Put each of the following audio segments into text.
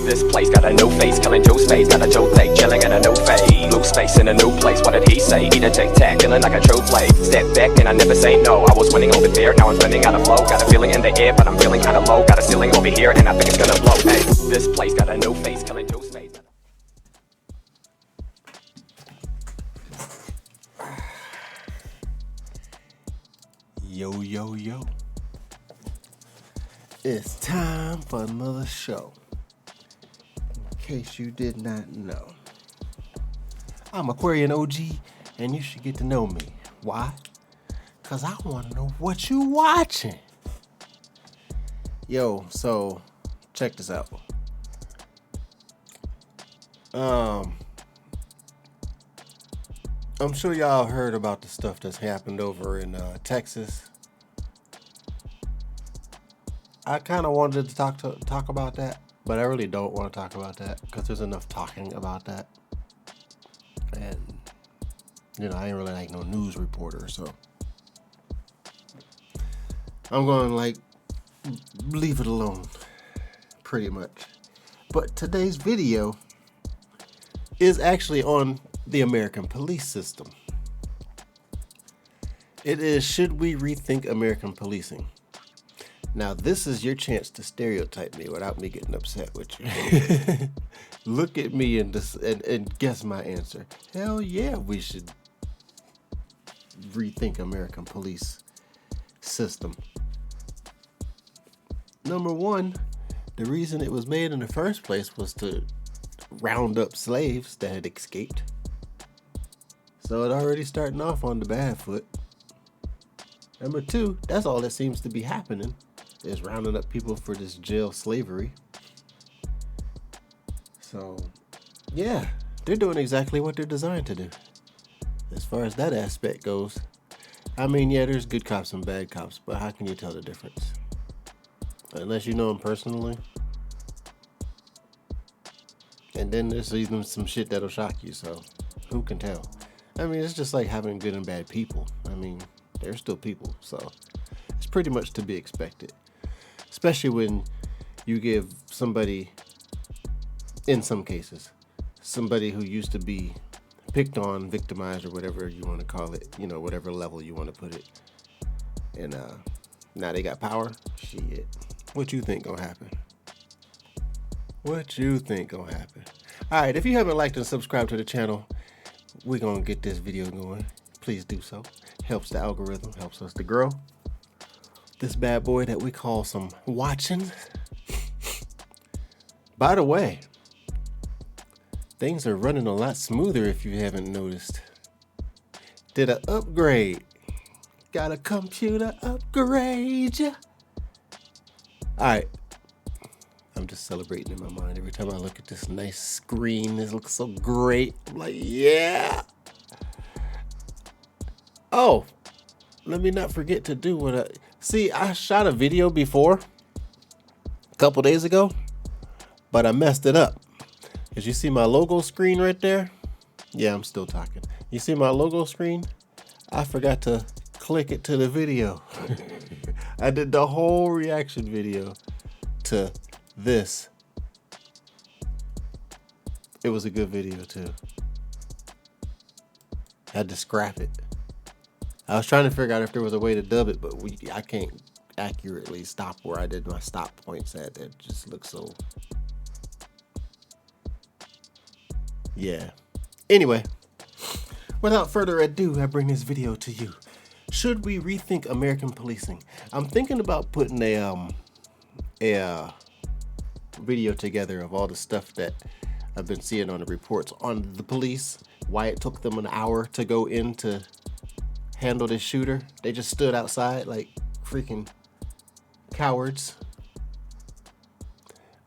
This place got a new face, killing Joe's face. Got a Joe take, chilling in a new fade. Lose space in a new place, what did he say? Eat a tic-tac, feeling like a true play. Step back and I never say no. I was winning over there, now I'm spinning out of flow. Got a feeling in the air, but I'm feeling kinda low. Got a ceiling over here, and I think it's gonna blow. Hey, this place got a new face, killing Joe's face. Yo, yo, yo. It's time for another show. In case you did not know. I'm Aquarian OG, and you should get to know me. Why? Because I want to know what you watching. Yo, so, check this out. I'm sure y'all heard about the stuff that's happened over in Texas. I kind of wanted to talk about that, but I really don't want to talk about that because there's enough talking about that. And, I ain't really like no news reporter, so I'm going to leave it alone, pretty much. But today's video is actually on the American police system. It is, should we rethink American policing? Now, this is your chance to stereotype me without me getting upset with you. Look at me and guess my answer. Hell yeah, we should rethink American police system. Number one, the reason it was made in the first place was to round up slaves that had escaped. So it already starting off on the bad foot. Number two, that's all that seems to be happening, is rounding up people for this jail slavery. So, yeah, they're doing exactly what they're designed to do. As far as that aspect goes, I mean, yeah, there's good cops and bad cops, but how can you tell the difference? Unless you know them personally. And then there's even some shit that'll shock you, so who can tell? I mean, it's just like having good and bad people. I mean, they're still people, so it's pretty much to be expected. Especially when you give somebody, in some cases, somebody who used to be picked on, victimized, or whatever you want to call it, whatever level you want to put it. And now they got power. Shit. What you think gonna happen? What you think gonna happen? All right, if you haven't liked and subscribed to the channel, we're gonna get this video going. Please do so. Helps the algorithm, helps us to grow. This bad boy that we call some watching. By the way, things are running a lot smoother if you haven't noticed. Did an upgrade. Got a computer upgrade. Alright. I'm just celebrating in my mind every time I look at this nice screen. This looks so great. I'm like, yeah. Oh, let me not forget to do what I shot a video before, a couple days ago, but I messed it up. As you see my logo screen right there? Yeah, I'm still talking. You see my logo screen? I forgot to click it to the video. I did the whole reaction video to this. It was a good video too. Had to scrap it. I was trying to figure out if there was a way to dub it, but I can't accurately stop where I did my stop points at. That just looks so... Yeah. Anyway, without further ado, I bring this video to you. Should we rethink American policing? I'm thinking about putting a video together of all the stuff that I've been seeing on the reports on the police, why it took them an hour to go in to handle this shooter. They just stood outside like freaking cowards.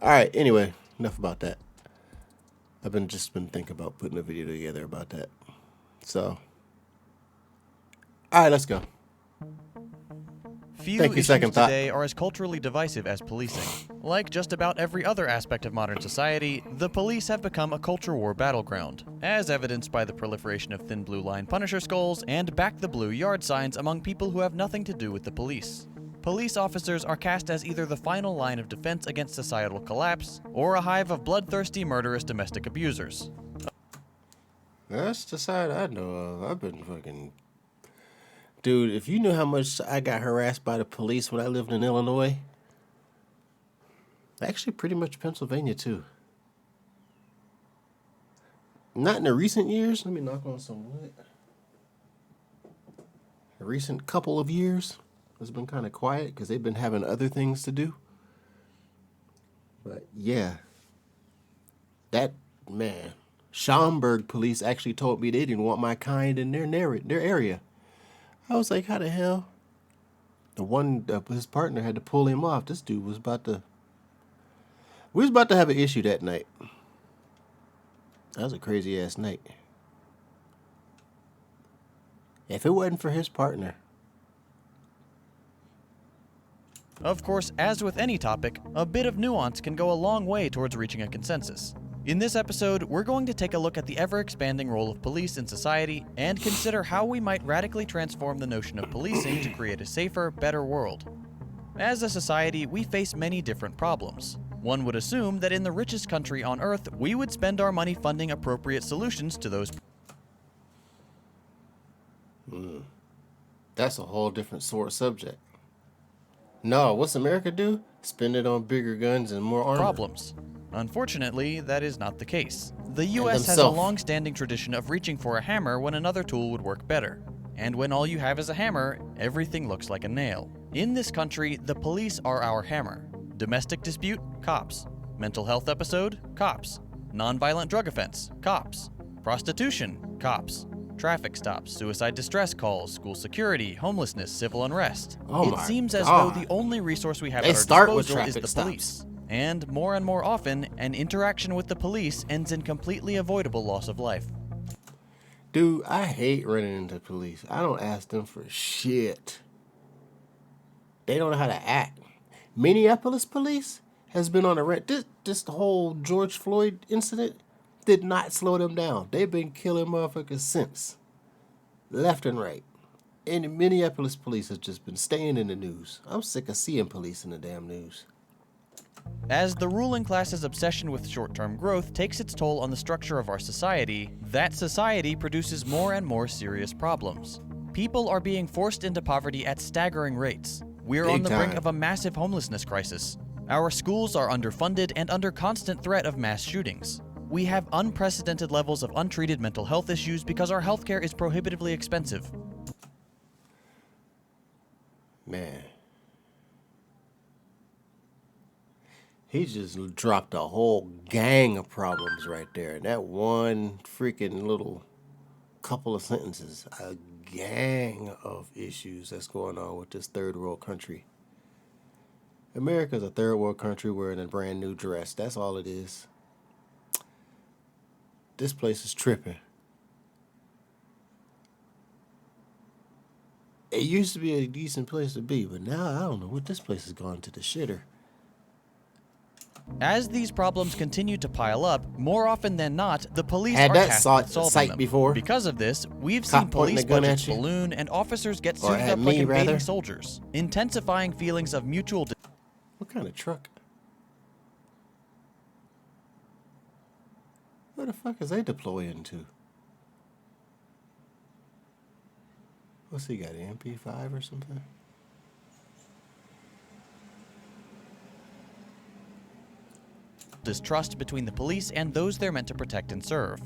All right, anyway, enough about that. I've been thinking about putting a video together about that. So, all right, let's go. Few issues today are as culturally divisive as policing. Like just about every other aspect of modern society, the police have become a culture war battleground, as evidenced by the proliferation of thin blue line Punisher skulls and back the blue yard signs among people who have nothing to do with the police. police officers are cast as either the final line of defense against societal collapse or a hive of bloodthirsty, murderous domestic abusers. That's the side I know of. I've been fucking... Dude, if you knew how much I got harassed by the police when I lived in Illinois... Actually, pretty much Pennsylvania, too. Not in the recent years. Let me knock on some wood. The recent couple of years has been kind of quiet because they've been having other things to do. But yeah, that man, Schaumburg police actually told me they didn't want my kind in their area. I was like, how the hell? The one, his partner had to pull him off. This dude was about to. We was about to have an issue that night. That was a crazy ass night. If it wasn't for his partner. Of course, as with any topic, a bit of nuance can go a long way towards reaching a consensus. In this episode, we're going to take a look at the ever-expanding role of police in society and consider how we might radically transform the notion of policing to create a safer, better world. As a society, we face many different problems. One would assume that in the richest country on Earth, we would spend our money funding appropriate solutions to those. That's a whole different sort of subject. No, what's America do? Spend it on bigger guns and more armor. Problems. Unfortunately, that is not the case. The US has a long-standing tradition of reaching for a hammer when another tool would work better. And when all you have is a hammer, everything looks like a nail. In this country, the police are our hammer. Domestic dispute? Cops. Mental health episode? Cops. Nonviolent drug offense? Cops. Prostitution? Cops. Traffic stops, suicide distress calls, school security, homelessness, civil unrest. It seems as though the only resource we have at our disposal is the police. And more often, an interaction with the police ends in completely avoidable loss of life. Dude, I hate running into police. I don't ask them for shit. They don't know how to act. Minneapolis police has been on a rant. This whole George Floyd incident did not slow them down. They've been killing motherfuckers since. Left and right. And the Minneapolis police has just been staying in the news. I'm sick of seeing police in the damn news. As the ruling class's obsession with short-term growth takes its toll on the structure of our society, that society produces more and more serious problems. People are being forced into poverty at staggering rates. We're on the brink of a massive homelessness crisis. Our schools are underfunded and under constant threat of mass shootings. We have unprecedented levels of untreated mental health issues because our healthcare is prohibitively expensive. Man. He just dropped a whole gang of problems right there. That one freaking little couple of sentences. A gang of issues that's going on with this third world country. America's a third world country wearing a brand new dress. That's all it is. This place is tripping. It used to be a decent place to be, but now I don't know what this place has gone to the shitter. As these problems continue to pile up, more often than not, the police Had are that tasked with solving sight them. before. Because of this, we've Cop seen pointing police a gun budgets at you. balloon and officers get Or suited at up me, like invading rather. soldiers, intensifying feelings of mutual. What kind of truck? Where the fuck is they deploying to? What's he got, an MP5 or something? Distrust between the police and those they're meant to protect and serve.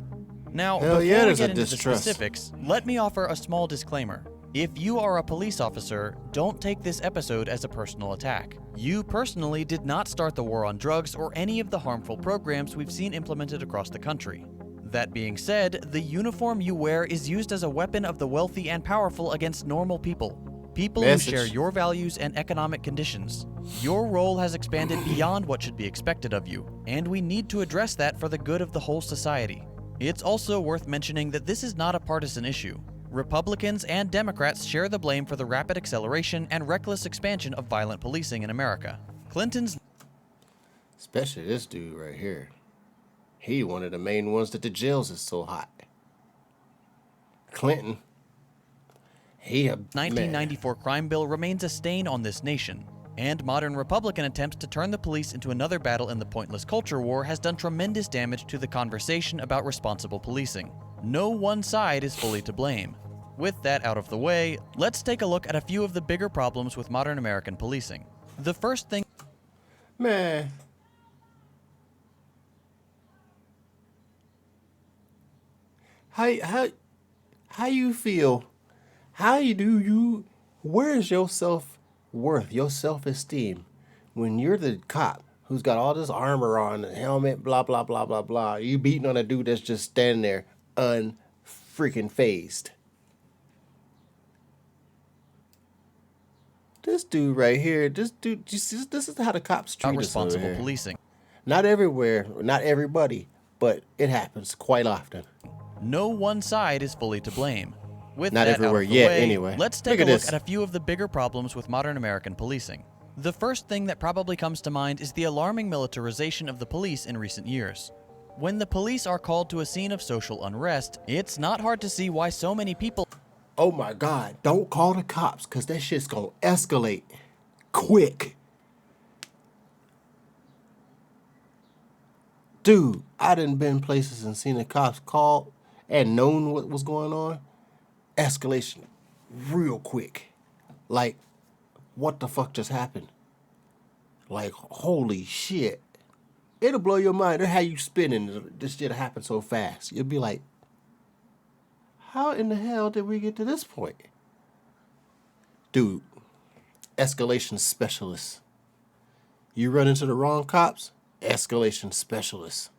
Now, Hell before yeah, we there's get a into the distrust. specifics, let me offer a small disclaimer. If you are a police officer, don't take this episode as a personal attack. You personally did not start the war on drugs or any of the harmful programs we've seen implemented across the country. That being said, the uniform you wear is used as a weapon of the wealthy and powerful against normal people. People who share your values and economic conditions. Your role has expanded beyond what should be expected of you, and we need to address that for the good of the whole society. It's also worth mentioning that this is not a partisan issue. Republicans and Democrats share the blame for the rapid acceleration and reckless expansion of violent policing in America. Clinton's... Especially this dude right here. He one of the main ones that the jails is so hot. Clinton. He a 1994 crime bill remains a stain on this nation, and modern Republican attempts to turn the police into another battle in the pointless culture war has done tremendous damage to the conversation about responsible policing. No one side is fully to blame. With that out of the way, let's take a look at a few of the bigger problems with modern American policing. The first thing... Man. How you feel? Where's your self-worth, your self-esteem when you're the cop who's got all this armor on, and helmet, blah, blah, blah, blah, blah. You beating on a dude that's just standing there unfreaking phased. This dude right here, this is how the cops treat us over responsible here. Policing. Not everywhere, not everybody, but it happens quite often. No one side is fully to blame. With Not that everywhere out of the yet, way, anyway. let's take Look a at look this. at a few of the bigger problems with modern American policing. The first thing that probably comes to mind is the alarming militarization of the police in recent years. When the police are called to a scene of social unrest, it's not hard to see why so many people... Oh my God, don't call the cops, because that shit's going to escalate quick. Dude, I done been places and seen the cops call and known what was going on. Escalation real quick. Like, what the fuck just happened? Like, holy shit. It'll blow your mind. It'll have you spinning. This shit happened so fast. You'll be like, how in the hell did we get to this point? Dude, escalation specialist. You run into the wrong cops, escalation specialist.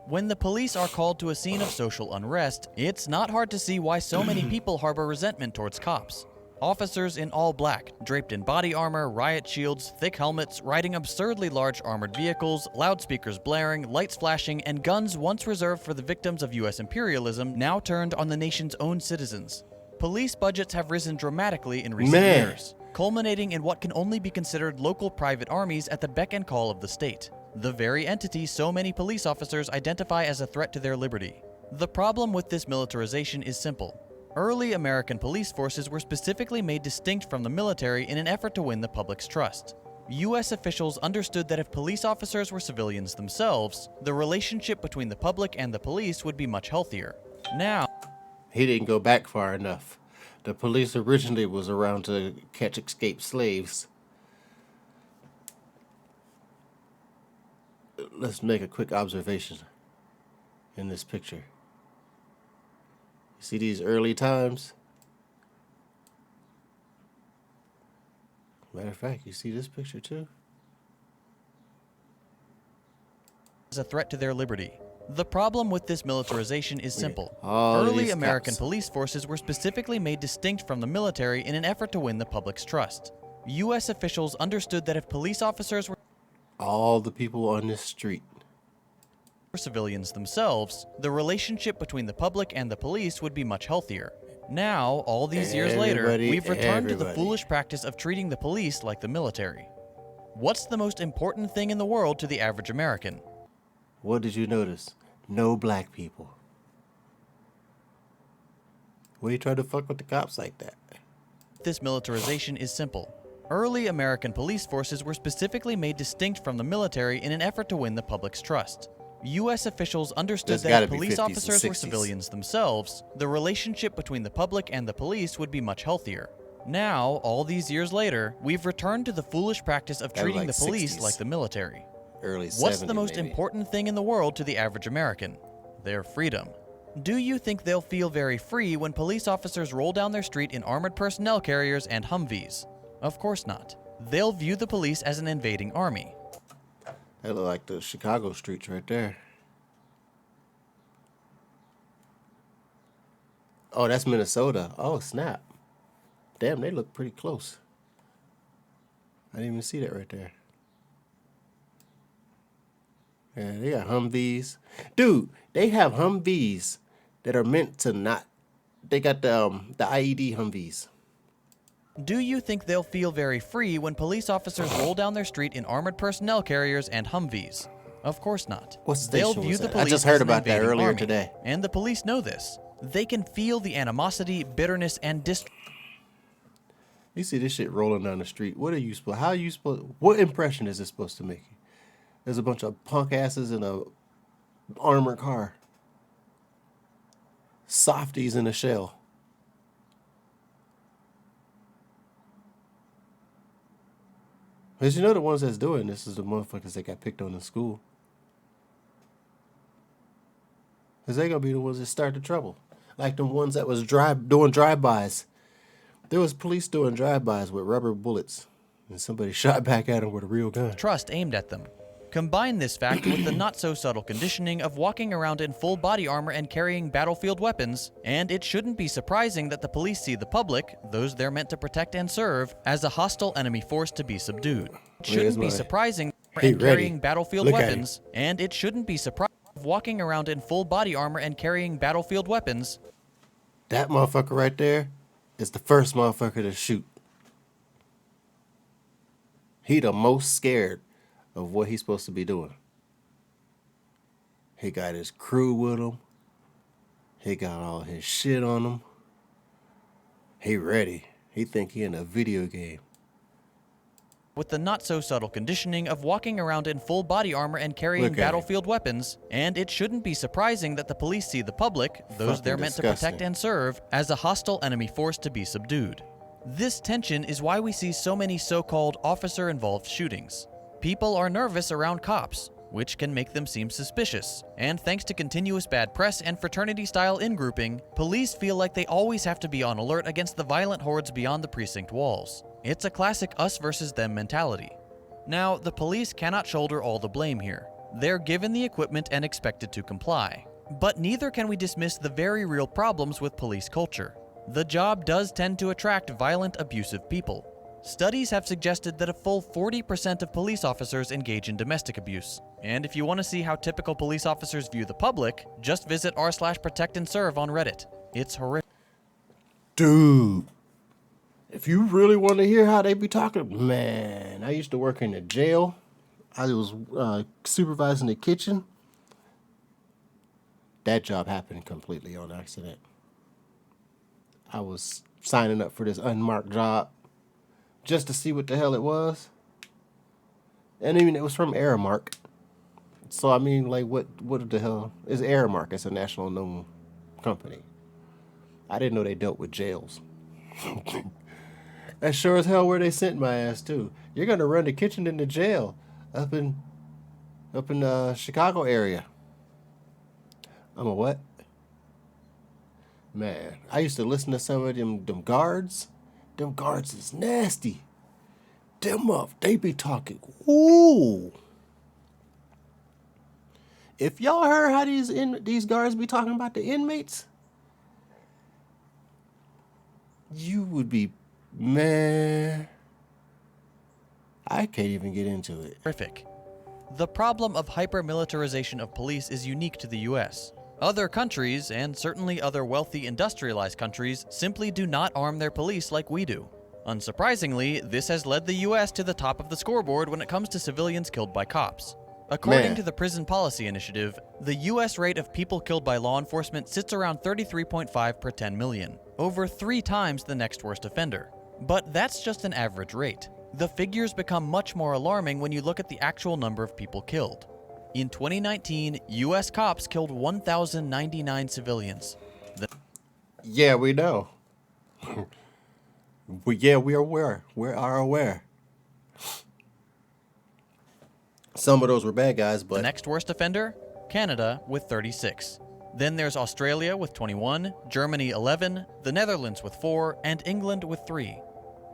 When the police are called to a scene of social unrest, it's not hard to see why so many people harbor resentment towards cops. Officers in all black, draped in body armor, riot shields, thick helmets, riding absurdly large armored vehicles, loudspeakers blaring, lights flashing, and guns once reserved for the victims of U.S. imperialism now turned on the nation's own citizens. Police budgets have risen dramatically in recent years, culminating in what can only be considered local private armies at the beck and call of the state, the very entity so many police officers identify as a threat to their liberty. The problem with this militarization is simple. Early American police forces were specifically made distinct from the military in an effort to win the public's trust. U.S. officials understood that if police officers were civilians themselves, the relationship between the public and the police would be much healthier. Now, He didn't go back far enough. The police originally was around to catch escaped slaves. Let's make a quick observation in this picture. See these early times? Matter of fact, you see this picture too? as a threat to their liberty. The problem with this militarization is simple. All Early these American cops. police forces were specifically made distinct from the military in an effort to win the public's trust. U.S. officials understood that if police officers were All the people on this street. civilians themselves, the relationship between the public and the police would be much healthier. Now, all these years later, Everybody- we've returned to the everybody. foolish practice of treating the police like the military. What's the most important thing in the world to the average American? What did you notice? No black people. Why you trying to fuck with the cops like that? This militarization is simple. Early American police forces were specifically made distinct from the military in an effort to win the public's trust. U.S. officials understood There's that gotta if be police 50s and officers were 60s. civilians themselves, the relationship between the public and the police would be much healthier. Now, all these years later, we've returned to the foolish practice of That was treating like the police 60s. like the military. Early 70s. What's the most maybe. important thing in the world to the average American? Their freedom. Do you think they'll feel very free when police officers roll down their street in armored personnel carriers and Humvees? Of course not. They'll view the police as an invading army. That look like the Chicago streets right there. Oh, that's Minnesota. Oh, snap. Damn, they look pretty close. I didn't even see that right there. Yeah, they got Humvees. Dude, they have Humvees that are meant to not... They got the IED Humvees. Do you think they'll feel very free when police officers roll down their street in armored personnel carriers and Humvees? Of course not. What They'll station view was the that? I police just as heard an about that invading earlier army, today. and the police know this. They can feel the animosity, bitterness, and You see this shit rolling down the street. What are you supposed? How are you supposed? What impression is it supposed to make? There's a bunch of punk asses in a armored car. Softies in a shell. Because you know the ones that's doing this is the motherfuckers that got picked on in school. Because they gonna be the ones that start the trouble. Like the ones that was doing drive-bys. There was police doing drive-bys with rubber bullets. And somebody shot back at them with a real gun. trust aimed at them. Combine this fact with the not-so-subtle conditioning of walking around in full body armor and carrying battlefield weapons, and it shouldn't be surprising that the police see the public, those they're meant to protect and serve, as a hostile enemy force to be subdued. It shouldn't be surprising and carrying battlefield weapons, and it shouldn't be surprising walking around in full body armor and carrying battlefield weapons. That motherfucker right there is the first motherfucker to shoot. He the most scared of what he's supposed to be doing. He got his crew with him. He got all his shit on him. He ready. He think he in a video game. With the not-so-subtle conditioning of walking around in full body armor and carrying battlefield weapons, and it shouldn't be surprising that the police see the public, those they're meant to protect and serve, as a hostile enemy force to be subdued. This tension is why we see so many so-called officer-involved shootings. People are nervous around cops, which can make them seem suspicious, and thanks to continuous bad press and fraternity-style in-grouping, police feel like they always have to be on alert against the violent hordes beyond the precinct walls. It's a classic us versus them mentality. Now, the police cannot shoulder all the blame here. They're given the equipment and expected to comply. But neither can we dismiss the very real problems with police culture. The job does tend to attract violent, abusive people. Studies have suggested that a full 40% of police officers engage in domestic abuse. And if you want to see how typical police officers view the public, just visit r/protectandserve on Reddit. It's horrific. Dude, if you really want to hear how they be talking, man, I used to work in a jail. I was supervising the kitchen. That job happened completely on accident. I was signing up for this unmarked job just to see what the hell it was. And even it was from Aramark. So, I mean, like, what the hell is Aramark? It's a national known company. I didn't know they dealt with jails. That's sure as hell where they sent my ass to. You're gonna run the kitchen in the jail up in Chicago area. I'm a what? Man, I used to listen to some of them guards. Them guards is nasty. Them up, they be talking. Ooh. If y'all heard how these guards be talking about the inmates, you would be, man, I can't even get into it. Horrific. The problem of hyper-militarization of police is unique to the US. Other countries, and certainly other wealthy industrialized countries, simply do not arm their police like we do. Unsurprisingly, this has led the US to the top of the scoreboard when it comes to civilians killed by cops. According to the Prison Policy Initiative, the US rate of people killed by law enforcement sits around 33.5 per 10 million, over 3 times the next worst offender. But that's just an average rate. The figures become much more alarming when you look at the actual number of people killed. In 2019, US cops killed 1,099 civilians. Yeah, we know. We are aware. We are aware. Some of those were bad guys, but... The next worst offender? Canada with 36. Then there's Australia with 21, Germany 11, the Netherlands with 4, and England with 3.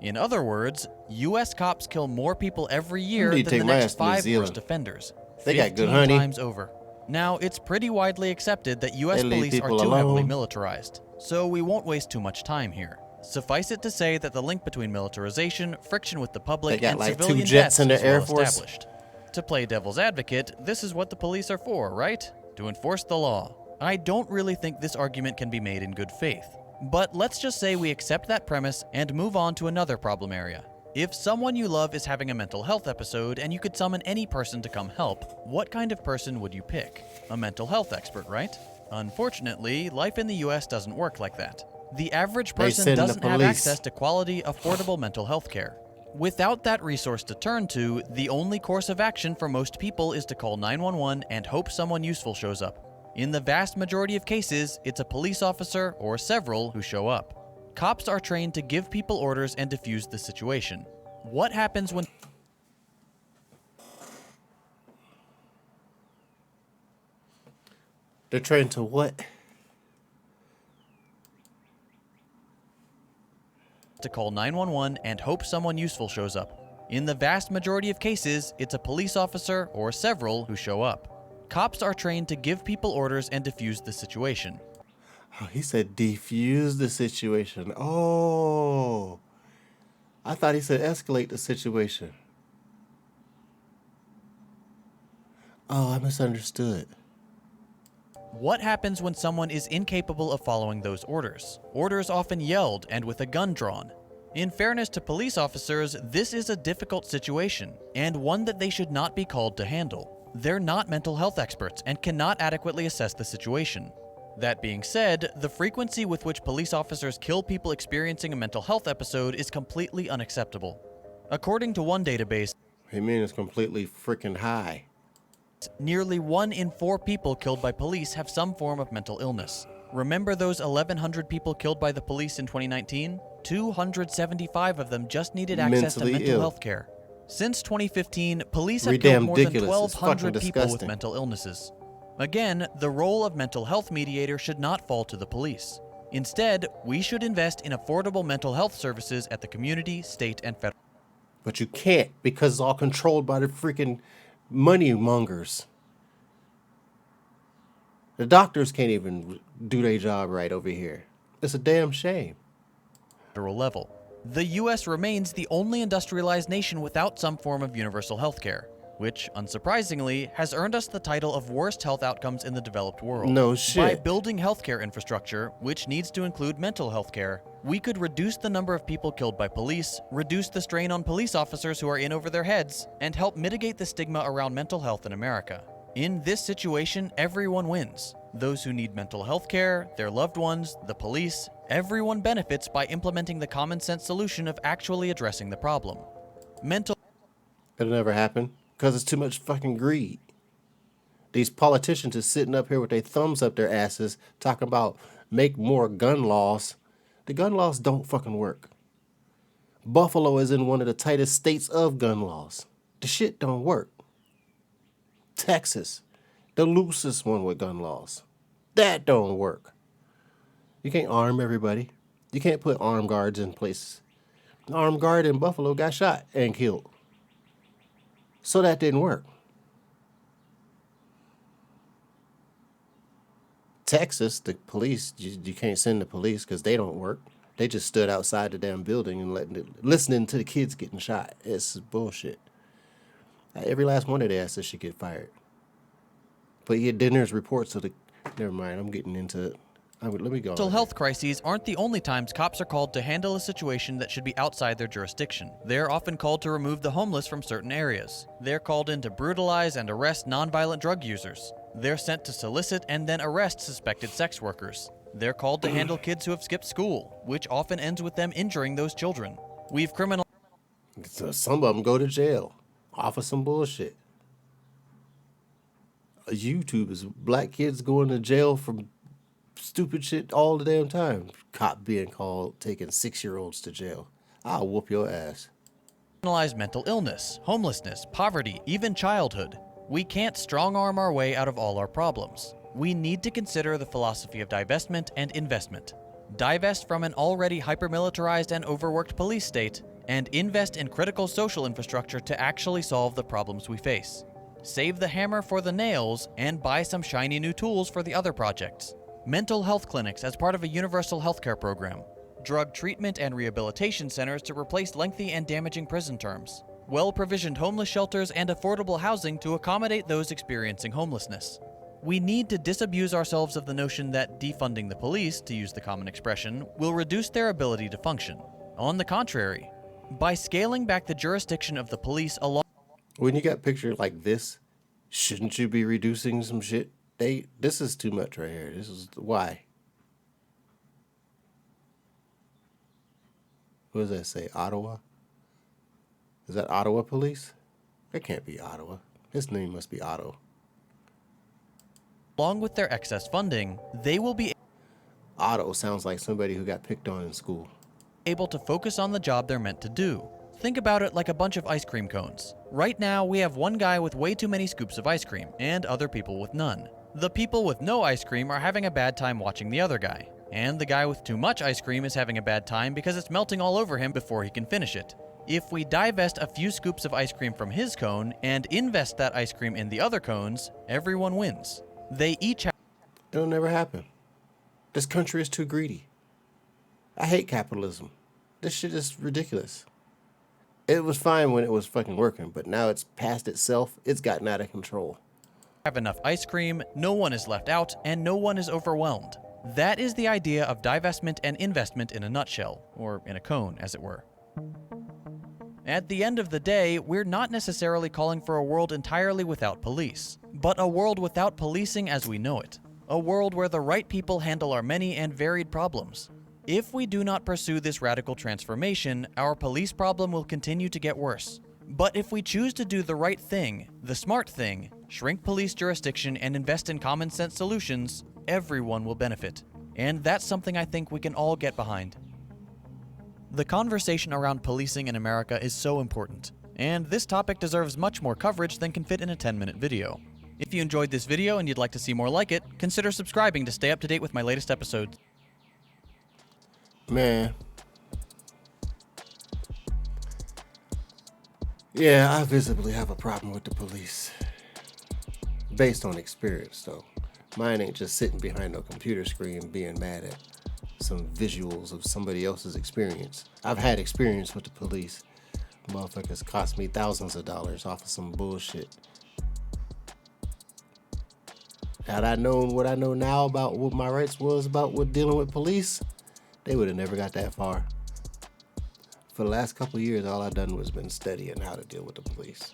In other words, US cops kill more people every year than the next 5 worst offenders. They got good honey. 15 times over. Now, it's pretty widely accepted that US police are too heavily militarized, so we won't waste too much time here. Suffice it to say that the link between militarization, friction with the public, and civilian deaths is well established. To play devil's advocate, this is what the police are for, right? To enforce the law. I don't really think this argument can be made in good faith. But let's just say we accept that premise and move on to another problem area. If someone you love is having a mental health episode and you could summon any person to come help, what kind of person would you pick? A mental health expert, right? Unfortunately, life in the US doesn't work like that. The average They person send the doesn't have police. access to quality, affordable mental health care. Without that resource to turn to, the only course of action for most people is to call 911 and hope someone useful shows up. In the vast majority of cases, it's a police officer or several who show up. Cops are trained to give people orders and defuse the situation. What happens when They're trained to what? to call 911 and hope someone useful shows up. In the vast majority of cases, it's a police officer or several who show up. Cops are trained to give people orders and defuse the situation. Oh, he said defuse the situation. Oh. I thought he said escalate the situation. Oh, I misunderstood. What happens when someone is incapable of following those orders? Orders often yelled and with a gun drawn. In fairness to police officers, this is a difficult situation, and one that they should not be called to handle. They're not mental health experts and cannot adequately assess the situation. That being said, the frequency with which police officers kill people experiencing a mental health episode is completely unacceptable. According to one database, He mean it's completely freaking high. nearly 1 in 4 people killed by police have some form of mental illness. Remember those 1,100 people killed by the police in 2019? 275 of them just needed access to Mentally mental ill. health care. Since 2015, police have Pretty killed damn more than ridiculous. It's fucking 1,200 people with disgusting. mental illnesses. Again, the role of mental health mediator should not fall to the police. Instead, we should invest in affordable mental health services at the community, state, and federal. But you can't because it's all controlled by the freaking money mongers. The doctors can't even do their job right over here. It's a damn shame. Level. The US remains the only industrialized nation without some form of universal health care, which, unsurprisingly, has earned us the title of worst health outcomes in the developed world. No By shit. building healthcare infrastructure, which needs to include mental health care, we could reduce the number of people killed by police, reduce the strain on police officers who are in over their heads, and help mitigate the stigma around mental health in America. In this situation, everyone wins. Those who need mental health care, their loved ones, the police, everyone benefits by implementing the common sense solution of actually addressing the problem. Mental It'll never happen because it's too much fucking greed. These politicians are sitting up here with their thumbs up their asses talking about make more gun laws. The gun laws don't fucking work. Buffalo is in one of the tightest states of gun laws. The shit don't work. Texas, the loosest one with gun laws. That don't work. You can't arm everybody. You can't put armed guards in places. An armed guard in Buffalo got shot and killed. So that didn't work. Texas, the police, you can't send the police because they don't work. They just stood outside the damn building and listening to the kids getting shot. It's bullshit. Every last one of their asses should get fired. But yet then there's reports of the... Never mind, I'm getting into it. Let me go. Mental health crises aren't the only times cops are called to handle a situation that should be outside their jurisdiction. They're often called to remove the homeless from certain areas. They're called in to brutalize and arrest nonviolent drug users. They're sent to solicit and then arrest suspected sex workers. They're called to handle kids who have skipped school, which often ends with them injuring those children. We've criminalized... So some of them go to jail off of some bullshit. YouTube is black kids going to jail for stupid shit all the damn time. Cop being called, taking 6-year-olds to jail. I'll whoop your ass. mental illness, homelessness, poverty, even childhood. We can't strong-arm our way out of all our problems. We need to consider the philosophy of divestment and investment. Divest from an already hyper-militarized and overworked police state, and invest in critical social infrastructure to actually solve the problems we face. Save the hammer for the nails, and buy some shiny new tools for the other projects. Mental health clinics as part of a universal healthcare program. Drug treatment and rehabilitation centers to replace lengthy and damaging prison terms. Well-provisioned homeless shelters and affordable housing to accommodate those experiencing homelessness. We need to disabuse ourselves of the notion that defunding the police, to use the common expression, will reduce their ability to function. On the contrary, by scaling back the jurisdiction of the police along... When you got pictures like this, shouldn't you be reducing some shit This is too much right here. This is why. What does that say? Ottawa? Is that Ottawa police? That can't be Ottawa. His name must be Otto. Along with their excess funding, they will be Otto sounds like somebody who got picked on in school. able to focus on the job they're meant to do. Think about it like a bunch of ice cream cones. Right now, we have one guy with way too many scoops of ice cream, and other people with none. The people with no ice cream are having a bad time watching the other guy. And the guy with too much ice cream is having a bad time because it's melting all over him before he can finish it. If we divest a few scoops of ice cream from his cone and invest that ice cream in the other cones, everyone wins. They each have It'll never happen. This country is too greedy. I hate capitalism. This shit is ridiculous. It was fine when it was fucking working, but now it's past itself. It's gotten out of control. enough ice cream, no one is left out, and no one is overwhelmed. That is the idea of divestment and investment in a nutshell, or in a cone, as it were. At the end of the day, we're not necessarily calling for a world entirely without police, but a world without policing as we know it. A world where the right people handle our many and varied problems. If we do not pursue this radical transformation, our police problem will continue to get worse. But if we choose to do the right thing, the smart thing, shrink police jurisdiction and invest in common sense solutions, everyone will benefit. And that's something I think we can all get behind. The conversation around policing in America is so important, and this topic deserves much more coverage than can fit in a 10-minute video. If you enjoyed this video and you'd like to see more like it, consider subscribing to stay up to date with my latest episodes. Man. Yeah, I visibly have a problem with the police. Based on experience, though. Mine ain't just sitting behind no computer screen being mad at some visuals of somebody else's experience. I've had experience with the police. Motherfuckers cost me thousands of dollars off of some bullshit. Had I known what I know now about what my rights was about with dealing with police, they would have never got that far. For the last couple of years, all I've done was been studying how to deal with the police.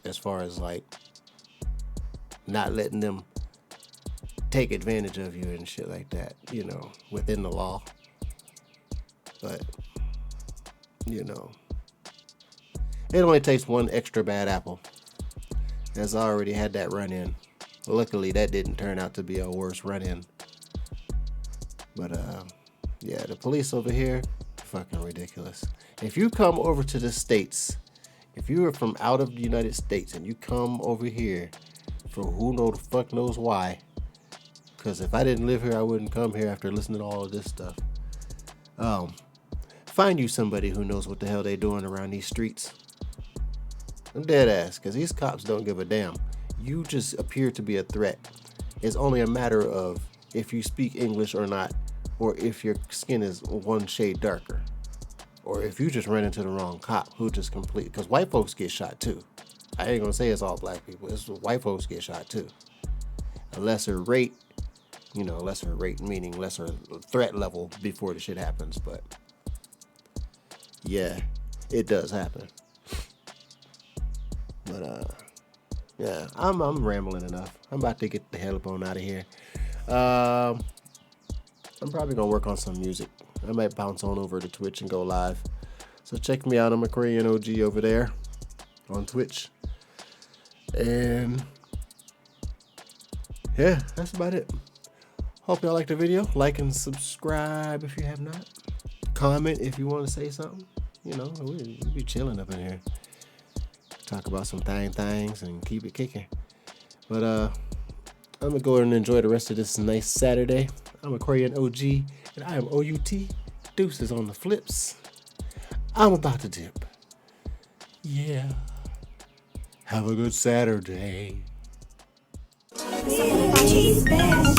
As far as like not letting them take advantage of you and shit like that, you know, within the law. But, you know, it only takes one extra bad apple. As I already had that run-in. Luckily, that didn't turn out to be a worse run-in. But, yeah, the police over here, fucking ridiculous. If you come over to the States, if you are from out of the United States and you come over here for who the fuck knows why, because if I didn't live here, I wouldn't come here after listening to all of this stuff. Find you somebody who knows what the hell they doing around these streets. I'm dead ass, because these cops don't give a damn. You just appear to be a threat. It's only a matter of if you speak English or not, or if your skin is one shade darker, or if you just run into the wrong cop who just because white folks get shot too. I ain't gonna say it's all black people. It's white folks get shot too. A lesser rate, you know, lesser rate meaning lesser threat level before the shit happens, but yeah, it does happen. But yeah, I'm rambling enough. I'm about to get the hell up on out of here. I'm probably gonna work on some music. I might bounce on over to Twitch and go live. So check me out. I'm a Korean OG over there on Twitch. And yeah, that's about it. Hope y'all liked the video. Like and subscribe if you have not. Comment if you want to say something. You know, we be chilling up in here. Talk about some things and keep it kicking. But I'm gonna go and enjoy the rest of this nice Saturday. I'm a Korean OG and I am OUT. Deuces on the flips. I'm about to dip. Yeah. Have a good Saturday. Cheese best.